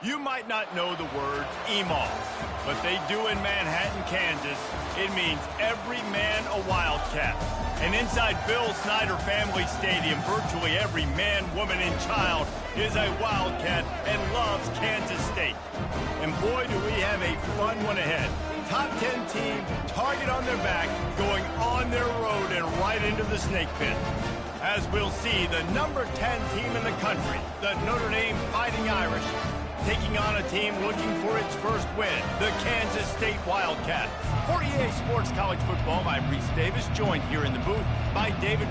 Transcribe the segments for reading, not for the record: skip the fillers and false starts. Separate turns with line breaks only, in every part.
You might not know the word EMAW, but they do in Manhattan, Kansas. It means every man a Wildcat. And inside Bill Snyder Family Stadium, virtually every man, woman, and child is a Wildcat and loves Kansas State. And boy, do we have a fun one ahead. Top 10 team, target on their back, going on their road and right into the snake pit. As we'll see, the number 10 team in the country, the Notre Dame Fighting Irish, taking on a team looking for its first win, the Kansas State Wildcats. 48 Sports College Football, I'm Reese Davis, joined here in the booth by David.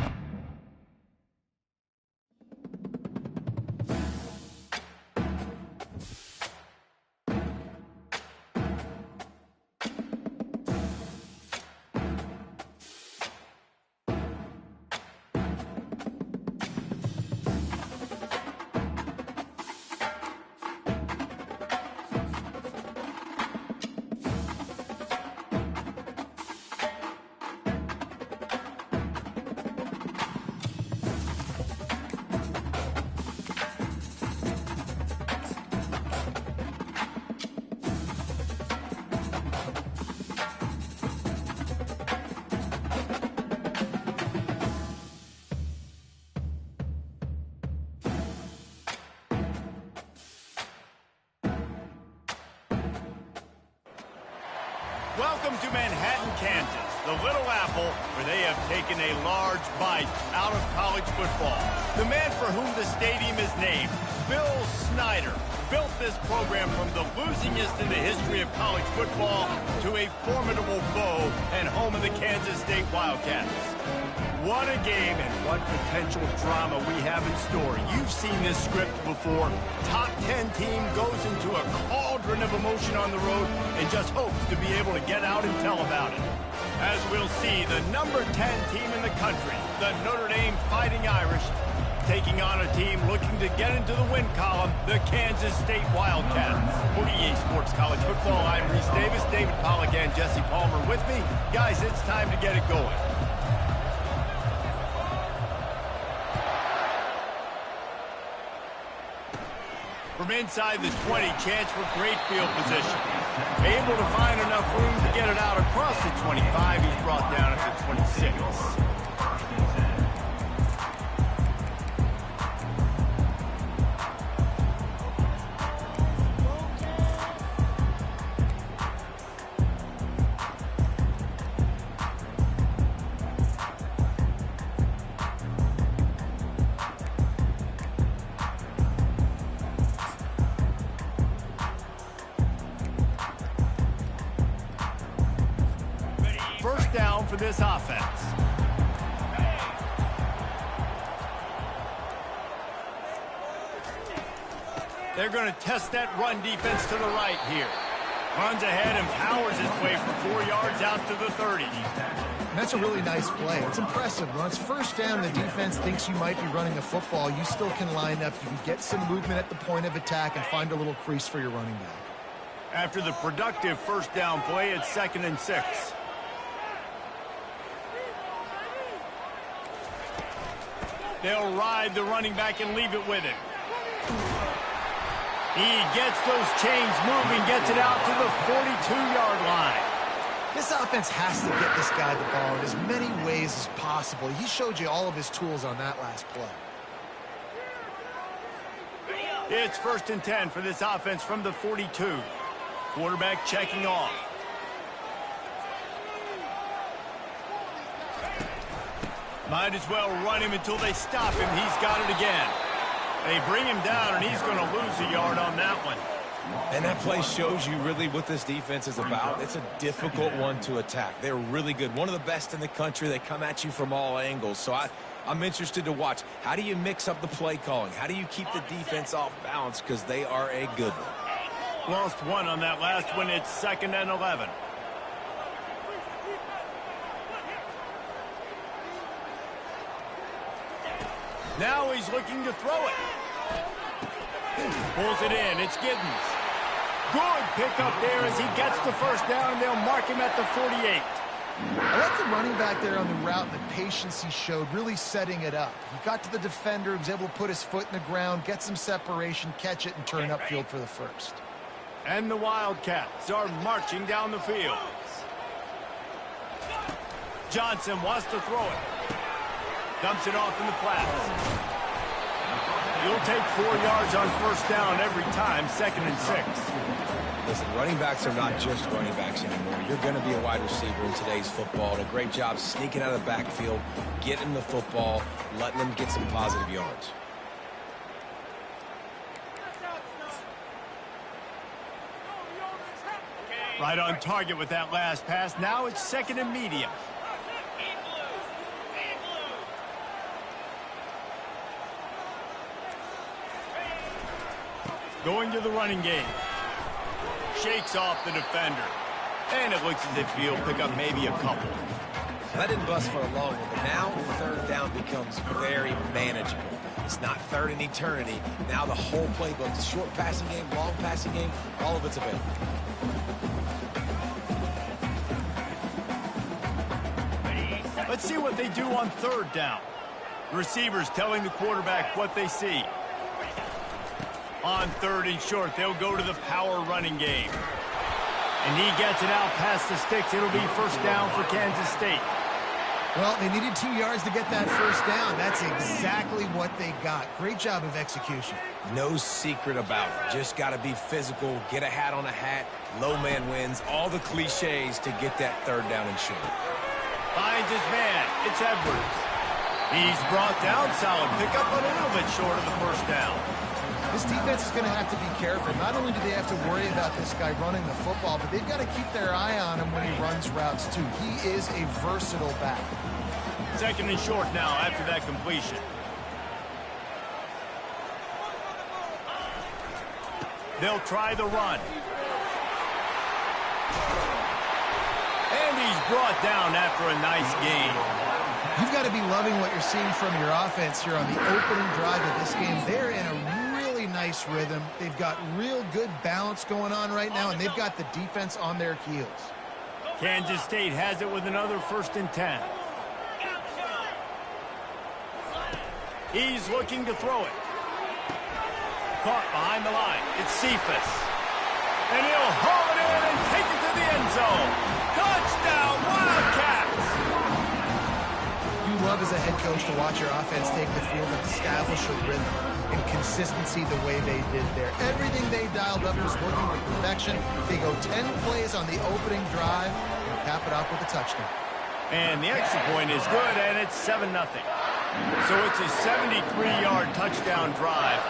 Welcome to Manhattan, Kansas, the Little Apple, where they have taken a large bite out of college football. The man for whom the stadium is named, Bill Snyder, built this program from the losingest in the history of college football to a formidable foe and home of the Kansas State Wildcats. What a game and what potential drama we have in store. You've seen this script before. Top 10 team goes into a cauldron of emotion on the road and just hopes to be able to get out and tell about it. As we'll see, the number 10 team in the country, the Notre Dame Fighting Irish, taking on a team looking to get into the win column, the Kansas State Wildcats. 48 Sports College Football, I'm Reese Davis, David Pollack and Jesse Palmer with me. Guys, it's time to get it going. From inside the 20, chance for great field position. Able to find enough room to get it out across the 25. He's brought down at the 26. First down for this offense. They're going to test that run defense to the right here. Runs ahead and powers his way for 4 yards out to the 30.
And that's a really nice play. It's impressive. When it's first down, the defense thinks you might be running the football. You still can line up. You can get some movement at the point of attack and find a little crease for your running back.
After the productive first down play, it's 2nd and 6. They'll ride the running back and leave it with him. He gets those chains moving, gets it out to the 42-yard line.
This offense has to get this guy the ball in as many ways as possible. He showed you all of his tools on that last play.
It's 1st and 10 for this offense from the 42. Quarterback checking off. Might as well run him until they stop him. He's got it again. They bring him down, and he's going to lose a yard on that one.
And that play shows you really what this defense is about. It's a difficult one to attack. They're really good. One of the best in the country. They come at you from all angles. So I'm interested to watch. How do you mix up the play calling? How do you keep the defense off balance? Because they are a good one.
Lost one on that last one. It's 2nd and 11. Now he's looking to throw it. Pulls it in. It's Giddens. Good pickup there as he gets the first down, and they'll mark him at the 48.
I like the running back there on the route and the patience he showed, really setting it up. He got to the defender, was able to put his foot in the ground, get some separation, catch it, and turn upfield for the first.
And the Wildcats are marching down the field. Johnson wants to throw it. Dumps it off in the flats. You'll take 4 yards on first down every time, 2nd and 6.
Listen, running backs are not just running backs anymore. You're going to be a wide receiver in today's football. And a great job sneaking out of the backfield, getting the football, letting them get some positive yards.
Right on target with that last pass. Now it's 2nd and medium. Going to the running game. Shakes off the defender. And it looks as if he'll pick up maybe a couple.
That didn't bust for a long one, but now 3rd down becomes very manageable. It's not 3rd and eternity. Now the whole playbook, the short passing game, long passing game, all of it's available.
Let's see what they do on 3rd down. Receivers telling the quarterback what they see. On 3rd and short, they'll go to the power running game. And he gets it out past the sticks. It'll be 1st down for Kansas State.
Well, they needed 2 yards to get that 1st down. That's exactly what they got. Great job of execution.
No secret about it. Just got to be physical, get a hat on a hat, low man wins, all the cliches to get that 3rd down and short.
Finds his man. It's Edwards. He's brought down. Solid pickup, but a little bit short of the 1st down.
This defense is going to have to be careful. Not only do they have to worry about this guy running the football, but they've got to keep their eye on him when he runs routes, too. He is a versatile back.
2nd and short now after that completion. They'll try the run. And he's brought down after a nice gain.
You've got to be loving what you're seeing from your offense here on the opening drive of this game. They're in a really nice rhythm. They've got real good balance going on right now, and they've got the defense on their heels.
Kansas State has it with another 1st and 10. He's looking to throw it. Caught behind the line. It's Cephas. And he'll haul it in and take it to the end zone. Touchdown, Wildcats!
You love as a head coach to watch your offense take the field and establish a rhythm and consistency the way they did there. Everything they dialed up was working with perfection. They go 10 plays on the opening drive and cap it off with a touchdown.
And the extra point is good, and it's 7-0. So it's a 73-yard touchdown drive.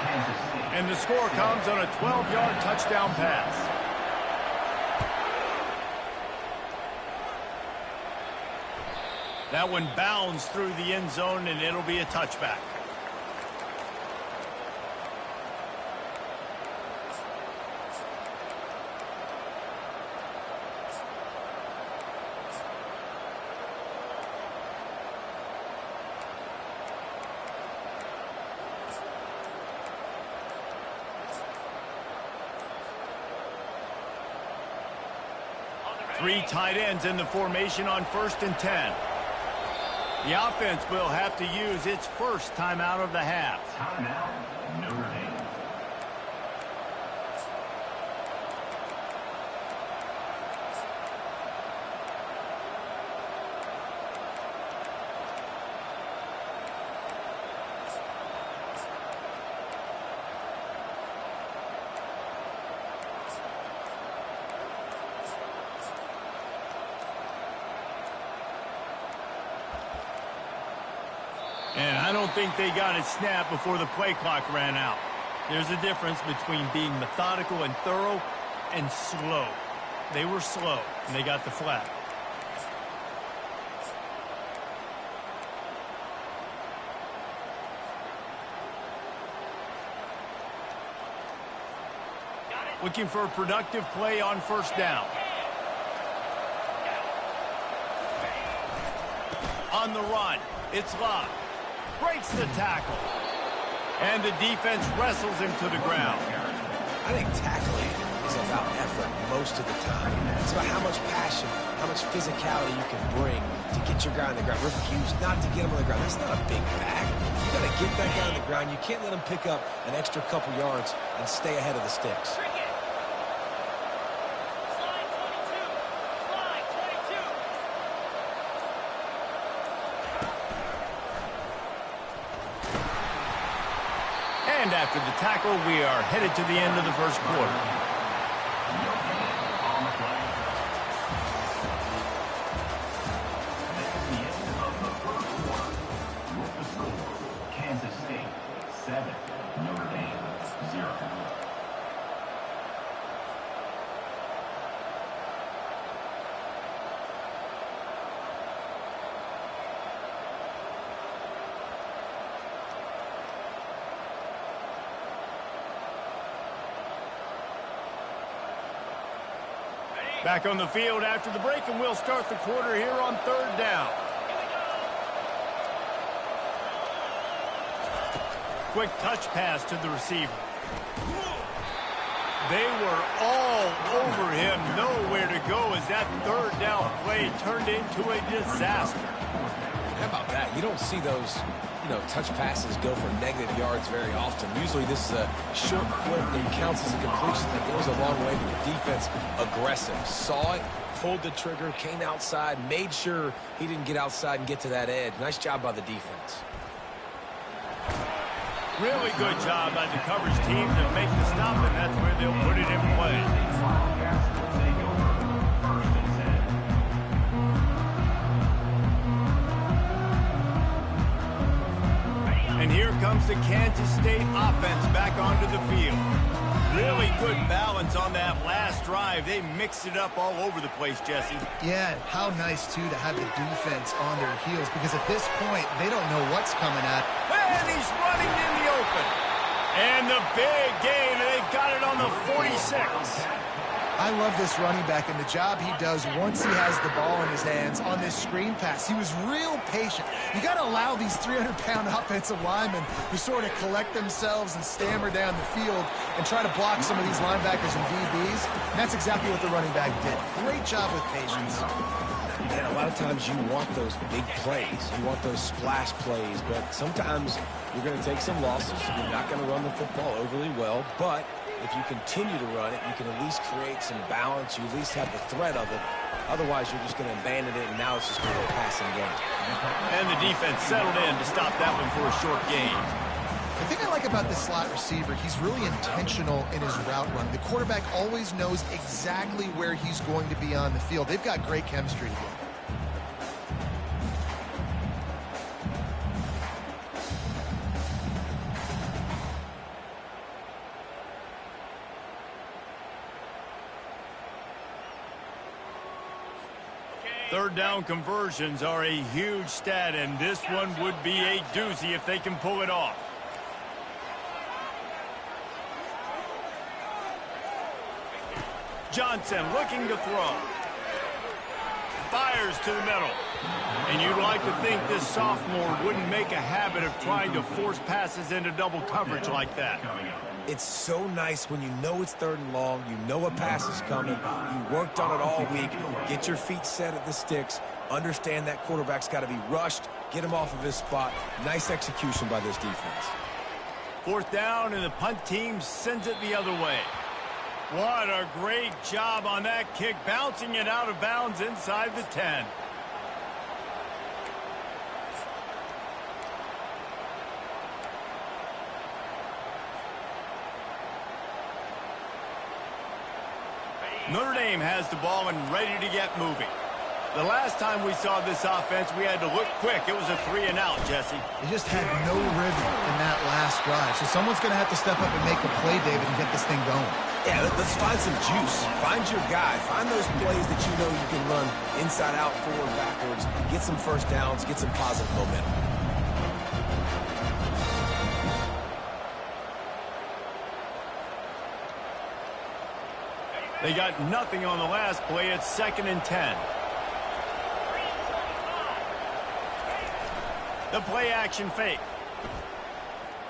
And the score comes on a 12-yard touchdown pass. That one bounds through the end zone, and it'll be a touchback. Three tight ends in the formation on 1st and 10. The offense will have to use its first timeout of the half.
Timeout, Notre Dame.
And I don't think they got it snapped before the play clock ran out. There's a difference between being methodical and thorough and slow. They were slow, and they got the flag. Looking for a productive play on 1st down. On the run, it's Love. Breaks the tackle. And the defense wrestles him to the ground.
I think tackling is about effort most of the time. It's about how much passion, how much physicality you can bring to get your guy on the ground. Refuse not to get him on the ground. That's not a big bag. You got to get that guy on the ground. You can't let him pick up an extra couple yards and stay ahead of the sticks.
And after the tackle, we are headed to the end of the first quarter.
Kansas State 7, Notre Dame 0.
Back on the field after the break, and we'll start the quarter here on third down. Quick touch pass to the receiver. They were all over him, nowhere to go as that third down play turned into a disaster.
How about that? You don't see those, touch passes go for negative yards very often. Usually this is a short clip that counts as a completion that goes a long way to the defense aggressive. Saw it, pulled the trigger, came outside, made sure he didn't get outside and get to that edge. Nice job by the defense.
Really good job by the coverage team to make the stop, and that's where they'll put it in play. And here comes the Kansas State offense back onto the field. Really good balance on that last drive. They mixed it up all over the place, Jesse.
Yeah, how nice, too, to have the defense on their heels, because at this point, they don't know what's coming at.
And he's running in the open. And the big gain, and they've got it on the 46.
I love this running back and the job he does once he has the ball in his hands on this screen pass. He was real patient. You got to allow these 300-pound offensive linemen to sort of collect themselves and stammer down the field and try to block some of these linebackers and DBs. And that's exactly what the running back did. Great job with patience.
And a lot of times you want those big plays. You want those splash plays, but sometimes you're going to take some losses. You're not going to run the football overly well, but if you continue to run it, you can at least create some balance. You at least have the threat of it. Otherwise, you're just going to abandon it, and now it's just going to be a passing game.
And the defense settled in to stop that one for a short gain.
The thing I like about this slot receiver, he's really intentional in his route run. The quarterback always knows exactly where he's going to be on the field. They've got great chemistry together.
Third down conversions are a huge stat, and this one would be a doozy if they can pull it off. Johnson looking to throw. Fires to the middle. And you'd like to think this sophomore wouldn't make a habit of trying to force passes into double coverage like that.
It's so nice when you know it's third and long, you know a pass is coming, you worked on it all week, get your feet set at the sticks, understand that quarterback's got to be rushed, get him off of his spot. Nice execution by this defense.
Fourth down, and the punt team sends it the other way. What a great job on that kick, bouncing it out of bounds inside the 10. Notre Dame has the ball and ready to get moving. The last time we saw this offense, we had to look quick. It was a 3-and-out, Jesse.
They just had no rhythm in that last drive. So someone's going to have to step up and make a play, David, and get this thing going.
Yeah, let's find some juice. Find your guy. Find those plays that you know you can run inside out, forward, backwards. Get some first downs. Get some positive momentum.
They got nothing on the last play. It's 2nd and 10. The play action fake.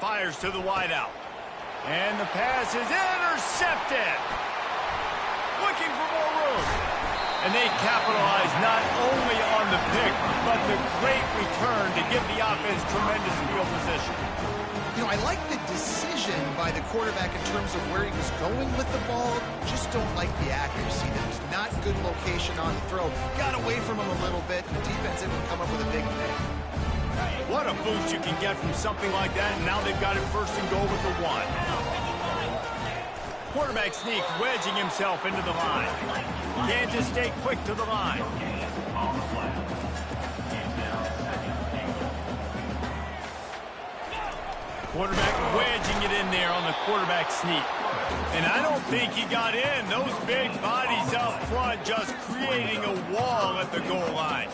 Fires to the wideout. And the pass is intercepted. looking for more room. And they capitalize not only on the pick, but the great return to give the offense tremendous field position.
You know, I like the decision by the quarterback in terms of where he was going with the ball. Just don't like the accuracy. There was not good location on the throw. Got away from him a little bit, and the defense able to come up with a big play.
What a boost you can get from something like that, and now they've got it first and goal with the 1. Quarterback sneak, wedging himself into the line. Kansas State quick to the line. Quarterback wedging it in there on the quarterback sneak. And I don't think he got in. Those big bodies up front just creating a wall at the goal line.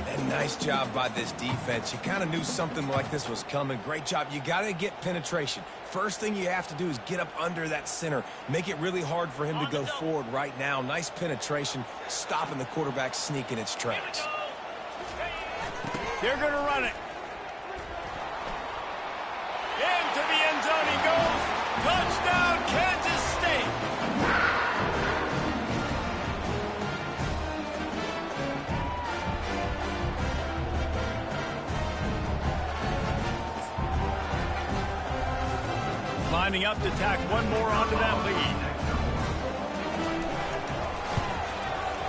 And nice job by this defense. You kind of knew something like this was coming. Great job. You got to get penetration. First thing you have to do is get up under that center. Make it really hard for him to go forward right now. Nice penetration, stopping the quarterback sneak in its tracks.
They're going to run it. Into the end zone he goes. Touchdown, Kansas State. Lining up to tack one more onto that lead.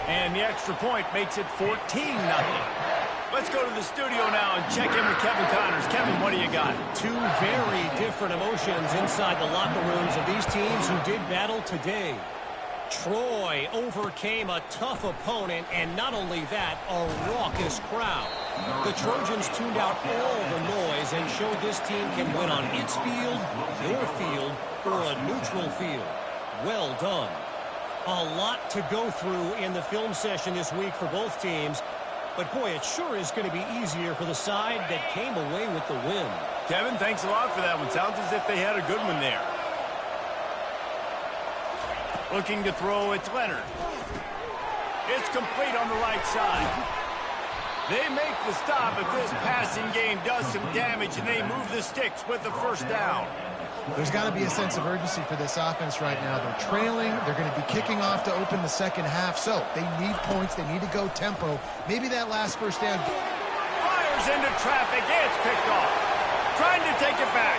And the extra point makes it 14-0. Let's go to the studio now and check in with Kevin Connors. Kevin, what do you got?
Two very different emotions inside the locker rooms of these teams who did battle today. Troy overcame a tough opponent, and not only that, a raucous crowd. The Trojans tuned out all the noise and showed this team can win on its field, your field, or a neutral field. Well done. A lot to go through in the film session this week for both teams. But, boy, it sure is going to be easier for the side that came away with the win.
Kevin, thanks a lot for that one. Sounds as if they had a good one there. Looking to throw, it's Leonard. It's complete on the right side. They make the stop, but this passing game does some damage, and they move the sticks with the first down.
There's got to be a sense of urgency for this offense right now. They're trailing. They're going to be kicking off to open the second half. So they need points. They need to go tempo. Maybe that last first down.
Fires into traffic. It's picked off. Trying to take it back.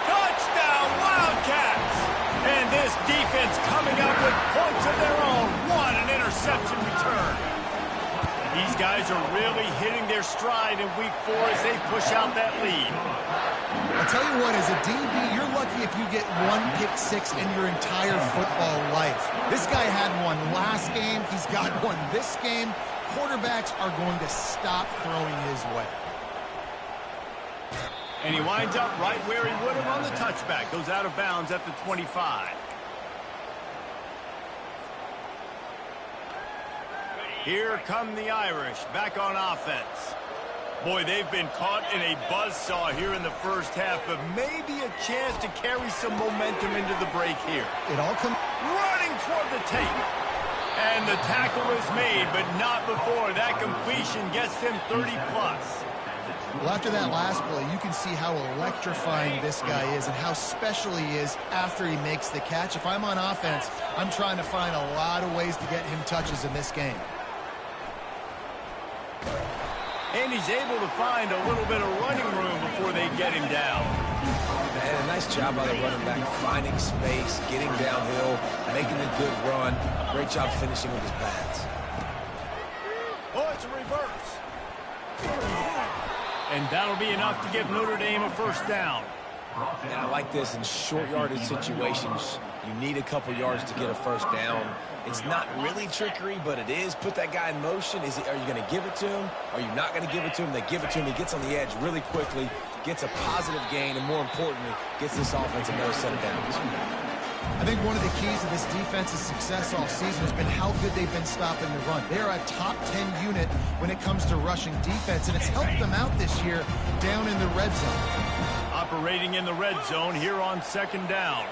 Touchdown, Wildcats. And this defense coming up with points of their own. What an interception return. These guys are really hitting their stride in week 4 as they push out that lead.
I'll tell you what, as a DB, you're lucky if you get one pick six in your entire football life. This guy had one last game. He's got one this game. Quarterbacks are going to stop throwing his way.
And he winds up right where he would have on the touchback. Goes out of bounds at the 25. Here come the Irish back on offense. Boy, they've been caught in a buzzsaw here in the first half, but maybe a chance to carry some momentum into the break here.
It all comes
running toward the tape. And the tackle is made, but not before that completion gets them 30-plus.
Well, after that last play, you can see how electrifying this guy is and how special he is after he makes the catch. If I'm on offense, I'm trying to find a lot of ways to get him touches in this game.
And he's able to find a little bit of running room before they get him down.
And a nice job by the running back, finding space, getting downhill, making a good run. Great job finishing with his pads.
Oh, it's a reverse. And that'll be enough to give Notre Dame a first down.
And I like this in short yardage situations. You need a couple yards to get a first down. It's not really trickery, but it is. Put that guy in motion. Are you going to give it to him? Are you not going to give it to him? They give it to him. He gets on the edge really quickly, gets a positive gain, and more importantly, gets this offense another set of downs.
I think one of the keys to this defense's success all season has been how good they've been stopping the run. They're a top 10 unit when it comes to rushing defense, and it's helped them out this year down in the red zone.
Operating in the red zone here on second down.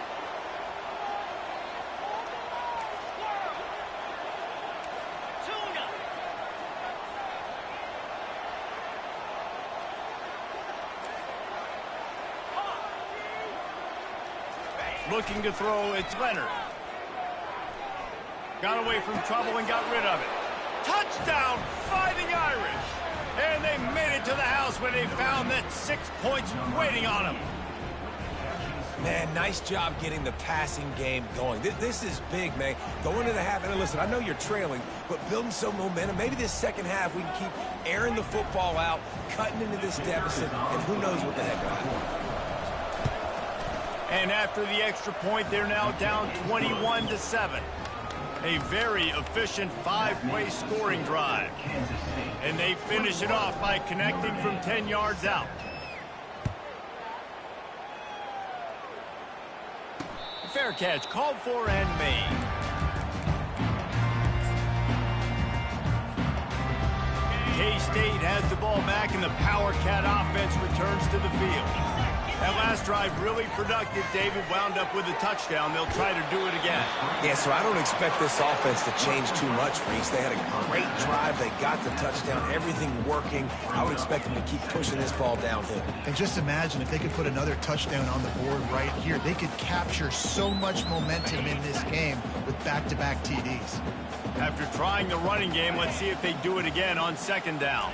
Looking to throw, it's Leonard. Got away from trouble and got rid of it. Touchdown, Fighting Irish! And they made it to the house when they found that 6 points waiting on them.
Man, nice job getting the passing game going. This is big, man. Going into the half, and listen, I know you're trailing, but building some momentum. Maybe this second half we can keep airing the football out, cutting into this deficit, and who knows what the heck will happen.
And after the extra point, they're now down 21-7. A very efficient 5-play scoring drive. And they finish it off by connecting from 10 yards out. Fair catch called for and made. K-State has the ball back and the Power Cat offense returns to the field. That last drive really productive. David wound up with a touchdown. They'll try to do it again.
Yeah, so I don't expect this offense to change too much, Reese. They had a great drive. They got the touchdown. Everything working. I would expect them to keep pushing this ball downhill.
And just imagine if they could put another touchdown on the board right here. They could capture so much momentum in this game with back-to-back TDs.
After trying the running game, let's see if they do it again on second down.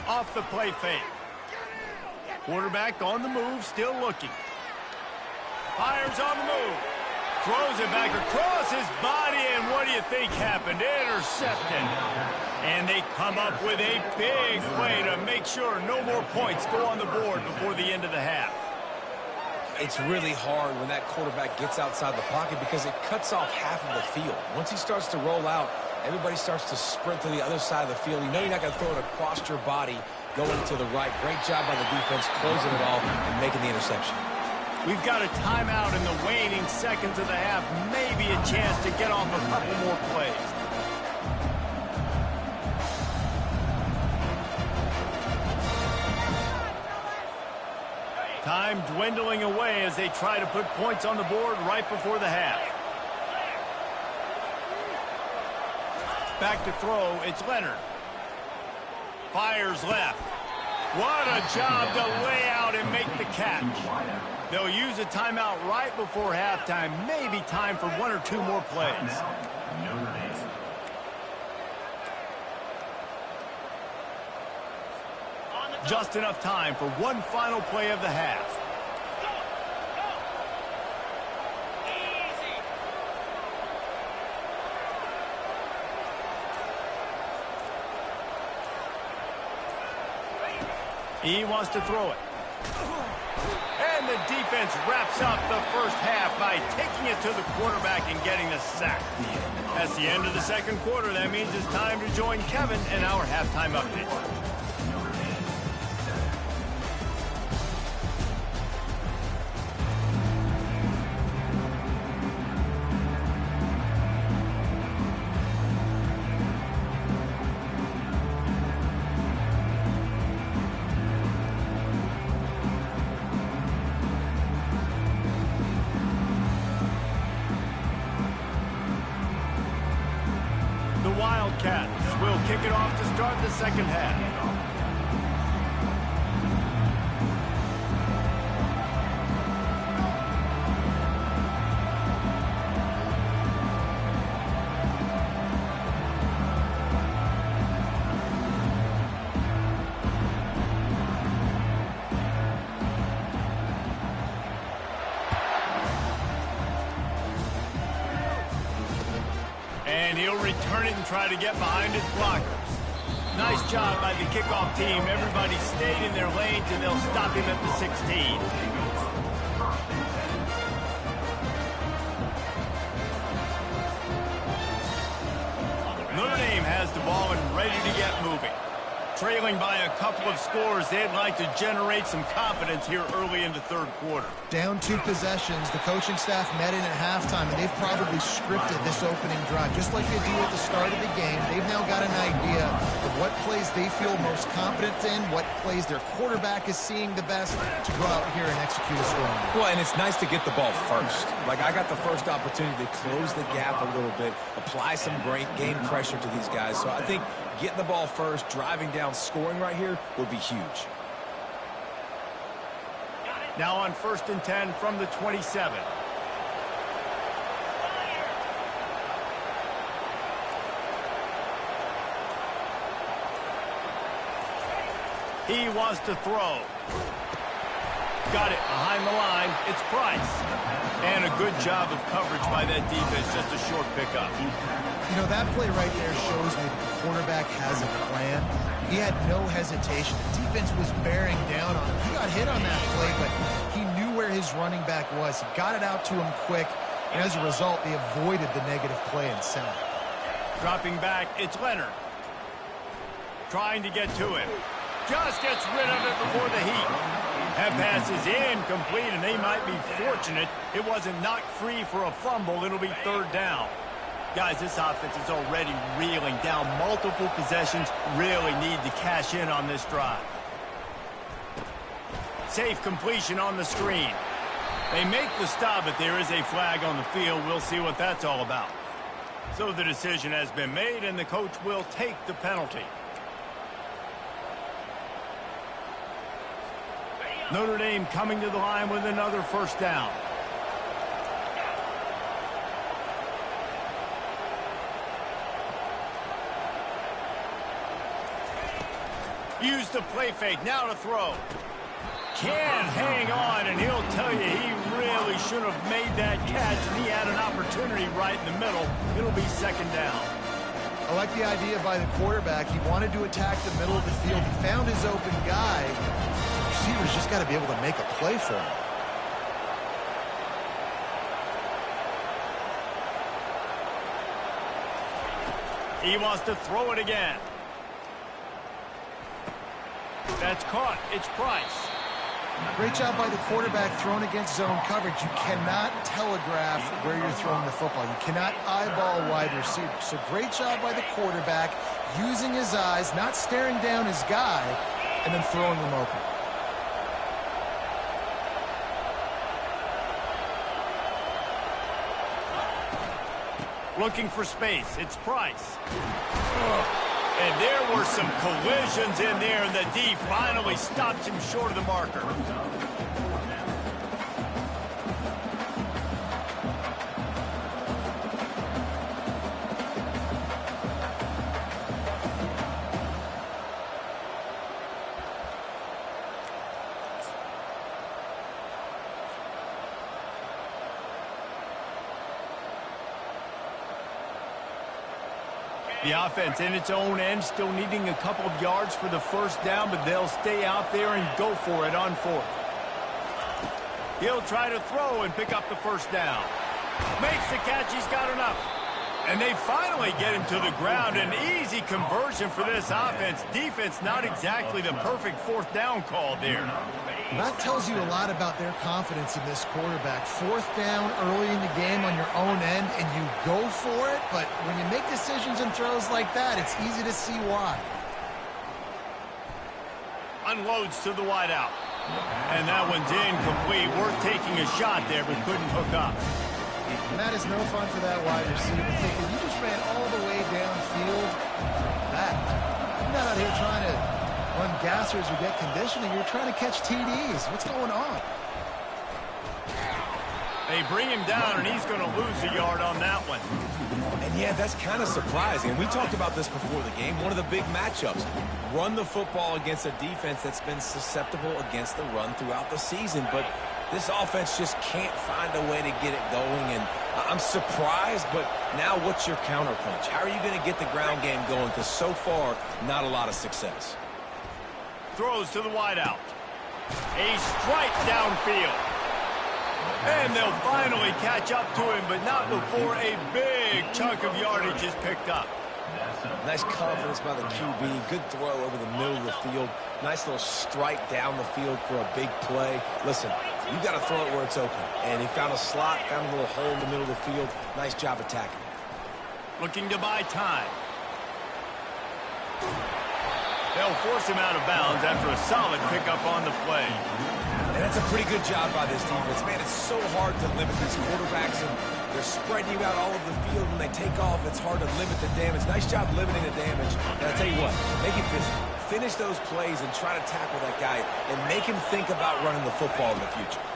Off the play fake. Quarterback on the move, still looking. Fires on the move. Throws it back across his body, and what do you think happened? Intercepted. And they come up with a big play to make sure no more points go on the board before the end of the half.
It's really hard when that quarterback gets outside the pocket because it cuts off half of the field. Once he starts to roll out, everybody starts to sprint to the other side of the field. You know you're not going to throw it across your body going to the right. Great job by the defense closing it off and making the interception.
We've got a timeout in the waning seconds of the half. Maybe a chance to get off a couple more plays. Time dwindling away as they try to put points on the board right before the half. Back to throw, it's Leonard. Fires left. What a job to lay out and make the catch. They'll use a timeout right before halftime. Maybe time for one or two more plays. Just enough time for one final play of the half. He wants to throw it. And the defense wraps up the first half by taking it to the quarterback and getting the sack. That's the end of the second quarter. That means it's time to join Kevin in our halftime update. Wildcats will kick it off to start the second half. And he'll return it and try to get behind his blockers. Nice job by the kickoff team. Everybody stayed in their lanes, and they'll stop him at the 16. Notre Dame has the ball and ready to get moving. Trailing by a couple of scores, they'd like to generate some confidence here early in the third quarter.
Down 2 possessions, the coaching staff met in at halftime, and they've probably scripted this opening drive. Just like they do at the start of the game, they've now got an idea of what plays they feel most confident in, what plays their quarterback is seeing the best to go out here and execute a scoring.
Well, and it's nice to get the ball first. Like, I got the first opportunity to close the gap a little bit, apply some great game pressure to these guys. So I think getting the ball first, driving down, scoring right here would be huge.
Now on 1st and 10 from the 27. He wants to throw. Got it behind the line. It's Price. And a good job of coverage by that defense. Just a short pickup.
You know, that play right there shows me the quarterback has a plan. He had no hesitation. The defense was bearing down on him. He got hit on that play, but he knew where his running back was. He got it out to him quick, and as a result, they avoided the negative play and sack.
Dropping back, it's Leonard. Trying to get to him. Just gets rid of it before the heat. That pass is incomplete, and they might be fortunate it wasn't knocked free for a fumble. It'll be third down. Guys, this offense is already reeling down multiple possessions. Really need to cash in on this drive. Safe completion on the screen. They make the stop, but there is a flag on the field. We'll see what that's all about. So the decision has been made, and the coach will take the penalty. Notre Dame coming to the line with another first down. Use the play fake, now to throw. Can hang on, and he'll tell you he really should have made that catch, and he had an opportunity right in the middle. It'll be second down.
I like the idea by the quarterback. He wanted to attack the middle of the field. He found his open guy. The receiver's just got to be able to make a play for him.
He wants to throw it again. That's caught. It's Price.
Great job by the quarterback throwing against zone coverage. You cannot telegraph where you're throwing the football. You cannot eyeball wide receivers. So great job by the quarterback using his eyes, not staring down his guy, and then throwing him open.
Looking for space. It's Price. And there were some collisions in there, and the D finally stops him short of the marker. The offense in its own end, still needing a couple of yards for the first down, but they'll stay out there and go for it on fourth. He'll try to throw and pick up the first down. Makes the catch, he's got enough. And they finally get him to the ground. An easy conversion for this offense. Defense, not exactly the perfect fourth down call there.
That tells you a lot about their confidence in this quarterback. Fourth down early in the game on your own end, and you go for it, but when you make decisions and throws like that, it's easy to see why.
Unloads to the wideout. And that one's incomplete. Worth taking a shot there, but couldn't hook up.
And that is no fun for that wide receiver, thinking you just ran all the way downfield. You're not out here trying to run gassers or get conditioning. You're trying to catch TDs. What's going on?
They bring him down, and he's going to lose a yard on that one.
And yeah, that's kind of surprising. We talked about this before the game. One of the big matchups. Run the football against a defense that's been susceptible against the run throughout the season. But this offense just can't find a way to get it going. And I'm surprised, but now what's your counterpunch? How are you going to get the ground game going? Because so far, not a lot of success.
Throws to the wideout. A strike downfield. And they'll finally catch up to him, but not before a big chunk of yardage is picked up.
Nice confidence by the QB. Good throw over the middle of the field. Nice little strike down the field for a big play. Listen, you got to throw it where it's open. And he found a slot, found a little hole in the middle of the field. Nice job attacking it.
Looking to buy time. They'll force him out of bounds after a solid pickup on the play.
And that's a pretty good job by this defense. Man, it's so hard to limit these quarterbacks, and they're spreading you out all over the field. When they take off, it's hard to limit the damage. Nice job limiting the damage. And I tell you what, make it physical. Finish those plays and try to tackle that guy and make him think about running the football in the future.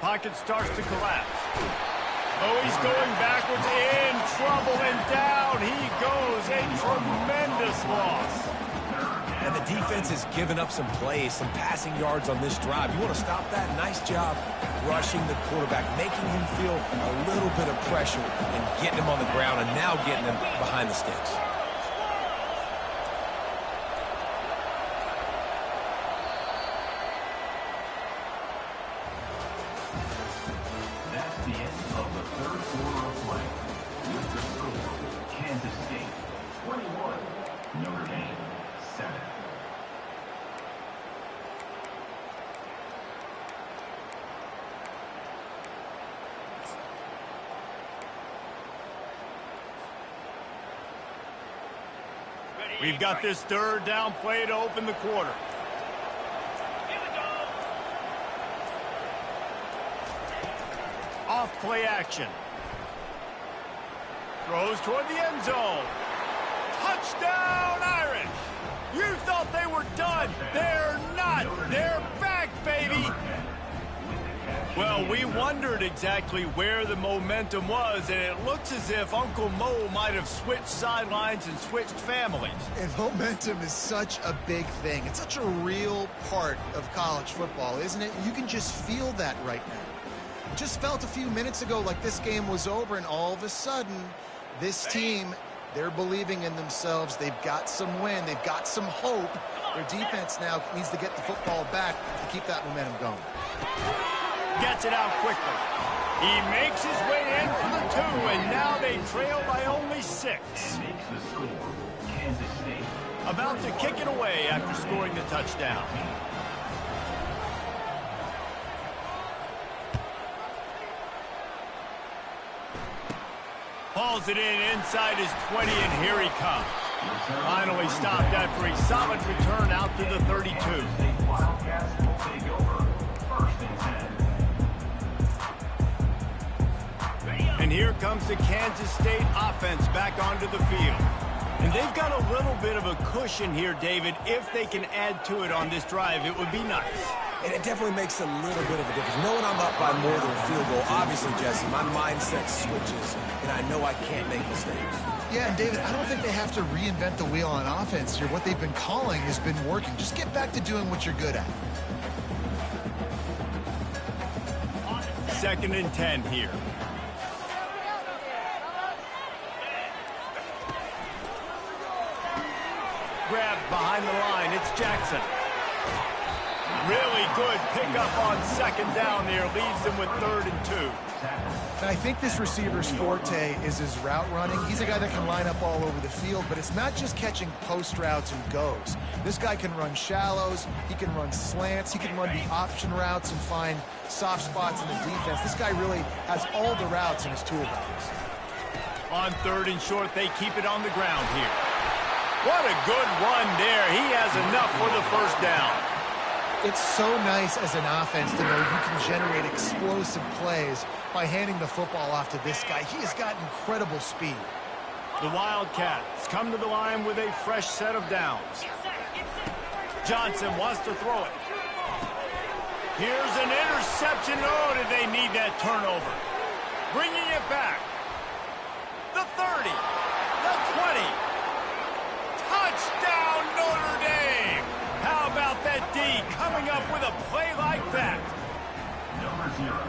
Pocket starts to collapse. Oh, he's going backwards, in trouble, and down he goes. A tremendous loss.
And the defense has given up some plays, some passing yards on this drive. You want to stop that? Nice job rushing the quarterback, making him feel a little bit of pressure and getting him on the ground and now getting him behind the sticks.
That's the end of the third quarter of play. With the score, Kansas State 21, Notre Dame 7.
We've got this third down play to open the quarter. Off play action. Throws toward the end zone. Touchdown, Irish! You thought they were done. They're not. They're back, baby. Well, we wondered exactly where the momentum was, and it looks as if Uncle Mo might have switched sidelines and switched families.
And momentum is such a big thing. It's such a real part of college football, isn't it? You can just feel that right now. It just felt a few minutes ago like this game was over, and all of a sudden, this team, they're believing in themselves. They've got some wind. They've got some hope. Their defense now needs to get the football back to keep that momentum going.
Gets it out quickly. He makes his way in for the 2, and now they trail by only 6.
Makes the score, Kansas State.
About to kick it away after scoring the touchdown. Hauls it in inside his 20, and here he comes. Finally stopped after a solid return out to the 32.
Wildcats will take over. 1st and 10.
And here comes the Kansas State offense back onto the field. And they've got a little bit of a cushion here, David. If they can add to it on this drive, it would be nice.
And it definitely makes a little bit of a difference. Knowing I'm up by more than a field goal, obviously, Jesse, my mindset switches, and I know I can't make mistakes.
Yeah, and David, I don't think they have to reinvent the wheel on offense here. What they've been calling has been working. Just get back to doing what you're good at.
2nd and 10 here. Grabbed behind the line. It's Jackson. Really good pickup on 2nd down there. Leaves them with 3rd and 2.
And I think this receiver's forte is his route running. He's a guy that can line up all over the field, but it's not just catching post routes and goes. This guy can run shallows, he can run slants, he can run the option routes and find soft spots in the defense. This guy really has all the routes in his toolbox.
On 3rd and short, they keep it on the ground here. What a good run there. He has enough for the 1st down.
It's so nice as an offense to know you can generate explosive plays by handing the football off to this guy. He has got incredible speed.
The Wildcats come to the line with a fresh set of downs. Johnson wants to throw it. Here's an interception. Oh, did they need that turnover? Bringing it back. The 30. The 20. Touchdown, Notre Dame. How about that D coming up with a play like that?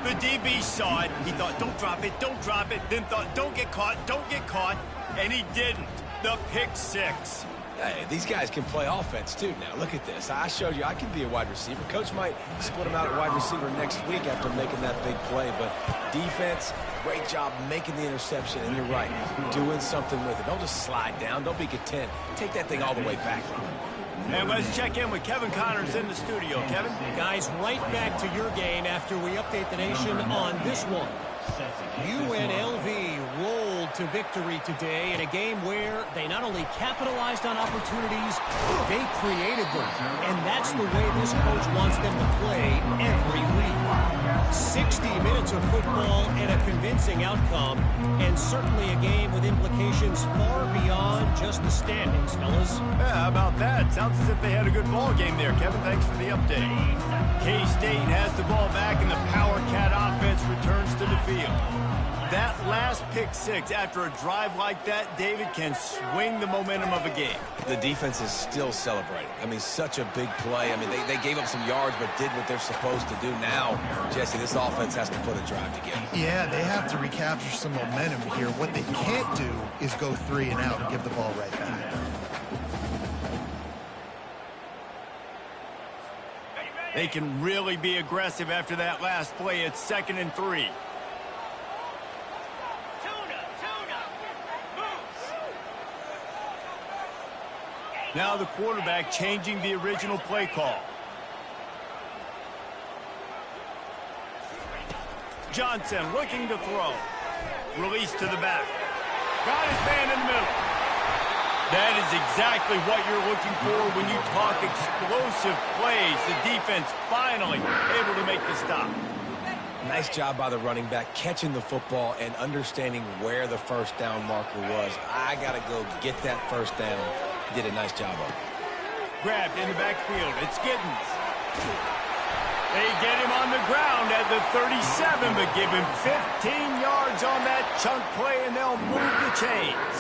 The DB saw it. He thought, don't drop it, don't drop it. Then thought, don't get caught, and he didn't. The pick 6.
Hey, these guys can play offense, too. Now, look at this. I showed you I can be a wide receiver. Coach might split him out at wide receiver next week after making that big play. But defense, great job making the interception. And you're right, doing something with it. Don't just slide down. Don't be content. Take that thing all the way back.
And let's check in with Kevin Connors in the studio. Kevin?
Guys, right back to your game after we update the nation on this one. UNLV rolled to victory today in a game where they not only capitalized on opportunities, they created them. And that's the way this coach wants them to play every week. 60 minutes of football and a convincing outcome, and certainly a game with implications far beyond just the standings, fellas.
Yeah, how about that? Sounds as if they had a good ball game there, Kevin. Thanks for the update. K-State has the ball back, and the Power Cat offense returns to the field. That last pick six after a drive like that, David, can swing the momentum of a game.
The defense is still celebrating. I mean, such a big play. I mean, they gave up some yards but did what they're supposed to do. Now, Jesse, this offense has to put a drive together.
Yeah, they have to recapture some momentum here. What they can't do is go 3 and out and give the ball right back.
They can really be aggressive after that last play. It's 2nd and 3. Now the quarterback changing the original play call. Johnson looking to throw. Release to the back. Got his man in the middle. That is exactly what you're looking for when you talk explosive plays. The defense finally able to make the stop.
Nice job by the running back catching the football and understanding where the first down marker was. I got to go get that first down. Did a nice job of it.
Grabbed in the backfield. It's Giddens. They get him on the ground at the 37, but give him 15 yards on that chunk play, and they'll move the chains.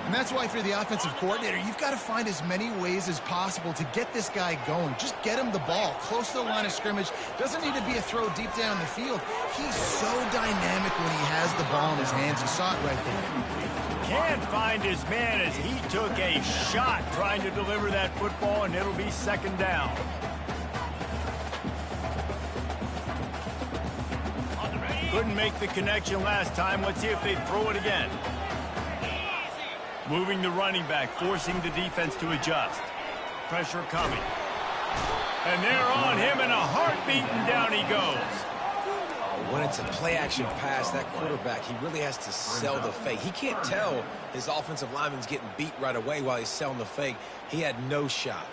And that's why, if you're the offensive coordinator, you've got to find as many ways as possible to get this guy going. Just get him the ball close to the line of scrimmage. Doesn't need to be a throw deep down the field. He's so dynamic when he has the ball in his hands. You saw it right there.
Can't find his man as he took a shot trying to deliver that football, and it'll be 2nd down. Couldn't make the connection last time. Let's see if they throw it again. Moving the running back, forcing the defense to adjust. Pressure coming. And they're on him in a heartbeat, and down he goes.
When it's a play-action pass, that quarterback, he really has to sell the fake. He can't tell his offensive lineman's getting beat right away while he's selling the fake. He had no shot.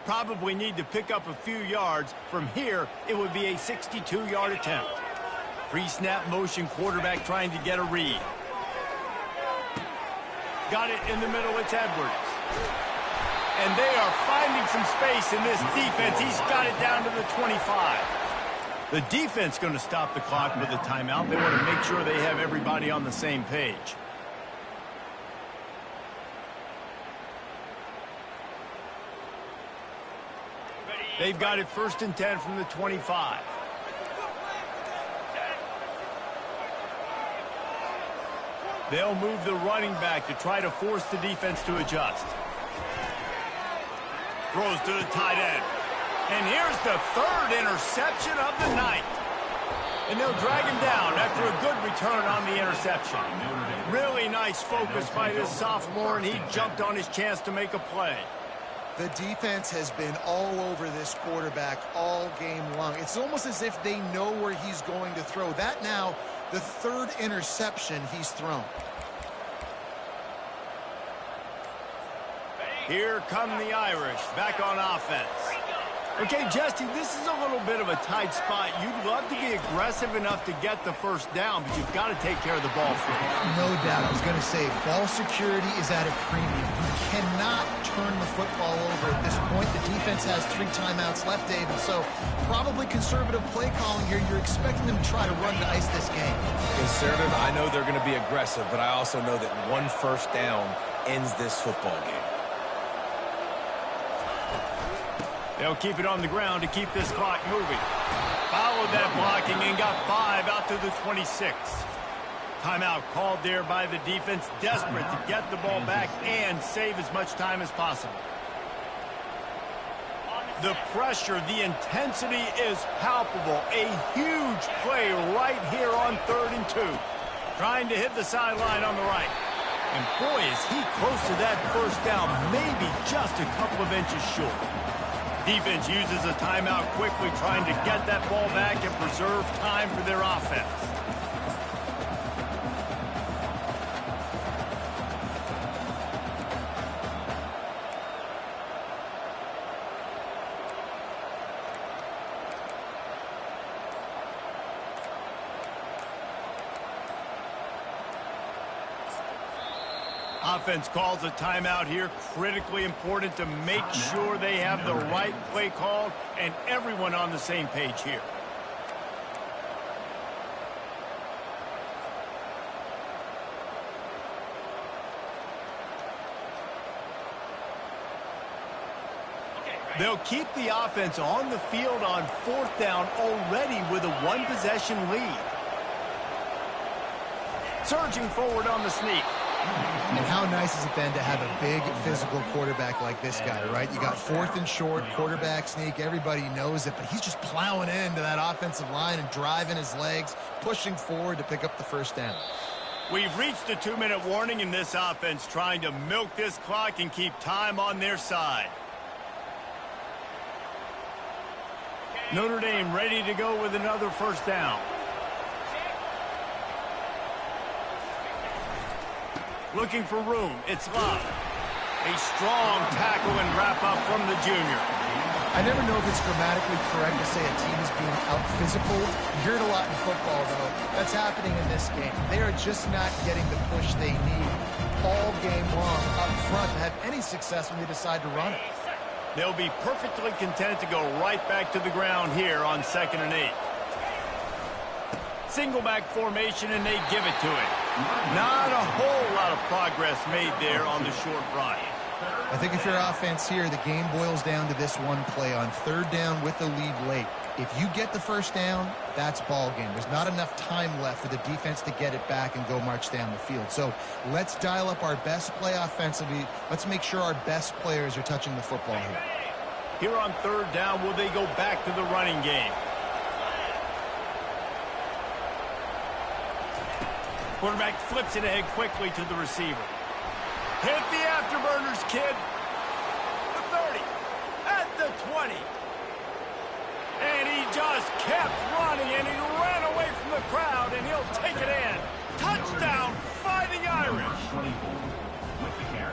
Probably need to pick up a few yards. From here, it would be a 62-yard attempt. Pre-snap motion, quarterback trying to get a read. Got it in the middle, it's Edwards. And they are finding some space in this defense. He's got it down to the 25. The defense going to stop the clock with a timeout. They want to make sure they have everybody on the same page. They've got it 1st and 10 from the 25. They'll move the running back to try to force the defense to adjust. Throws to the tight end. And here's the 3rd interception of the night. And they'll drag him down after a good return on the interception. Really nice focus by this sophomore, and he jumped on his chance to make a play.
The defense has been all over this quarterback all game long. It's almost as if they know where he's going to throw. That now, the 3rd interception he's thrown.
Here come the Irish, back on offense. Okay, Jesse, this is a little bit of a tight spot. You'd love to be aggressive enough to get the first down, but you've got to take care of the ball first.
No doubt. I was going to say, ball security is at a premium. You cannot turn the football over at this point. The defense has 3 timeouts left, David, so probably conservative play calling here. You're expecting them to try to run to ice this game.
Conservative, I know they're going to be aggressive, but I also know that 1 first down ends this football game.
They'll keep it on the ground to keep this clock moving. Followed that blocking and got 5 out to the 26. Timeout called there by the defense, desperate to get the ball back and save as much time as possible. The pressure, the intensity is palpable. A huge play right here on 3rd and 2. Trying to hit the sideline on the right. And boy, is he close to that first down, maybe just a couple of inches short. Defense uses a timeout quickly, trying to get that ball back and preserve time for their offense. Offense calls a timeout here. Critically important to make sure they have the right play called and everyone on the same page here. They'll keep the offense on the field on 4th down already with a one-possession lead. Surging forward on the sneak.
And how nice is it then to have a big physical quarterback like this guy, right? You got 4th and short, quarterback sneak. Everybody knows it, but he's just plowing into that offensive line and driving his legs, pushing forward to pick up the first down.
We've reached a 2-minute warning in this offense, trying to milk this clock and keep time on their side. Notre Dame ready to go with another first down. Looking for room. It's Love. A strong tackle and wrap up from the junior.
I never know if it's grammatically correct to say a team is being out-physical. You hear it a lot in football, though. That's happening in this game. They are just not getting the push they need all game long up front to have any success when they decide to run it.
They'll be perfectly content to go right back to the ground here on 2nd and 8. Single back formation, and they give it to him. Not a whole lot of progress made there on the short run.
I think if you're offense here, the game boils down to this one play on 3rd down with the lead late. If you get the first down, that's ball game. There's not enough time left for the defense to get it back and go march down the field. So let's dial up our best play offensively. Let's make sure our best players are touching the football here.
Here on 3rd down, will they go back to the running game? Quarterback flips it ahead quickly to the receiver. Hit the afterburners, kid. The 30, at the 20. And he just kept running, and he ran away from the crowd, and he'll take it in. Touchdown, Fighting Irish.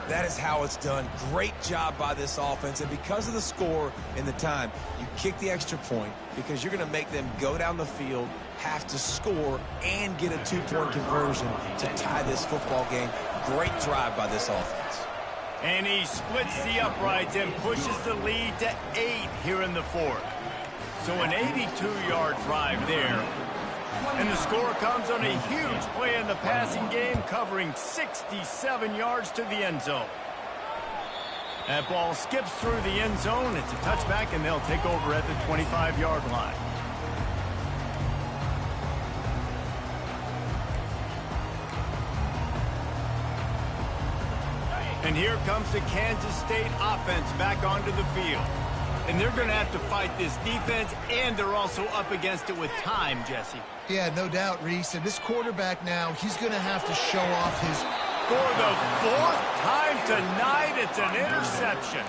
That is how it's done. Great job by this offense, and because of the score and the time, you kick the extra point because you're going to make them go down the field, have to score, and get a 2-point conversion to tie this football game. Great drive by this offense.
And he splits the uprights and pushes the lead to 8 here in the 4th. So an 82-yard drive there. And the score comes on a huge play in the passing game, covering 67 yards to the end zone. That ball skips through the end zone. It's a touchback, and they'll take over at the 25-yard line. And here comes the Kansas State offense back onto the field. And they're going to have to fight this defense, and they're also up against it with time, Jesse.
Yeah, no doubt, Reese. And this quarterback now, he's going to have to show off his...
For the 4th time tonight, it's an interception.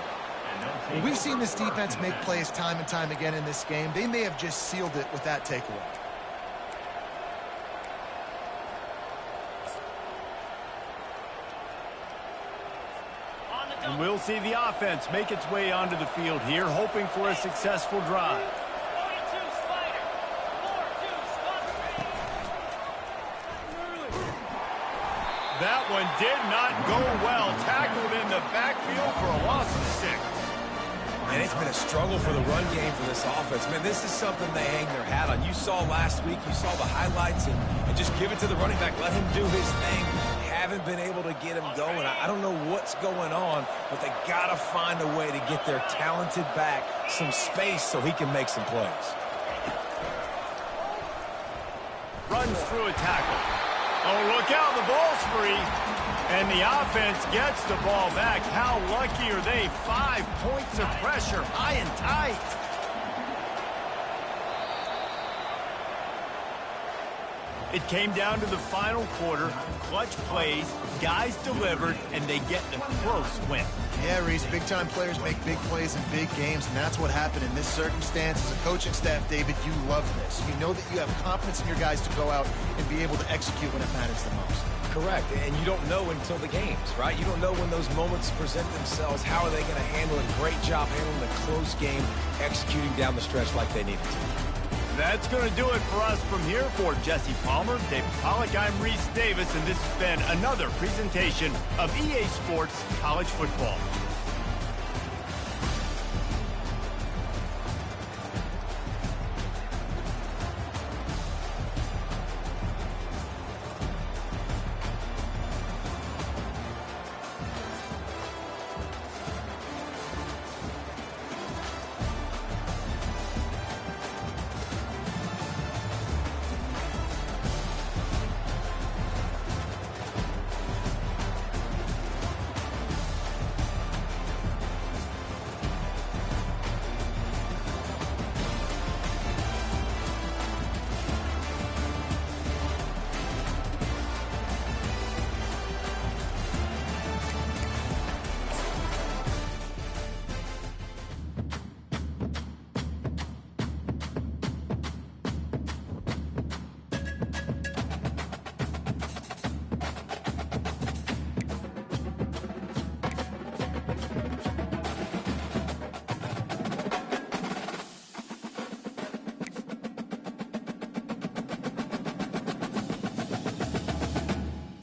Well, we've seen this defense make plays time and time again in this game. They may have just sealed it with that takeaway.
And we'll see the offense make its way onto the field here, hoping for a successful drive. That one did not go well. Tackled in the backfield for a loss of 6.
And it's been a struggle for the run game for this offense. Man, this is something they hang their hat on. You saw last week, you saw the highlights, and just give it to the running back. Let him do his thing. Haven't been able to get him going. I don't know what's going on, but they got to find a way to get their talented back some space so he can make some plays.
Runs through a tackle. Oh, look out, the ball's free. And the offense gets the ball back. How lucky are they? 5 points of pressure, high and tight. It came down to the final quarter. Clutch plays, guys delivered, and they get the close win.
Yeah, Reese, big-time players make big plays in big games, and that's what happened in this circumstance. As a coaching staff, David, you love this. You know that you have confidence in your guys to go out and be able to execute when it matters the most.
Correct, and you don't know until the games, right? You don't know when those moments present themselves. How are they going to handle it? Great job handling the close game, executing down the stretch like they needed to.
That's going to do it for us from here. For Jesse Palmer, David Pollack, I'm Reese Davis, and this has been another presentation of EA Sports College Football.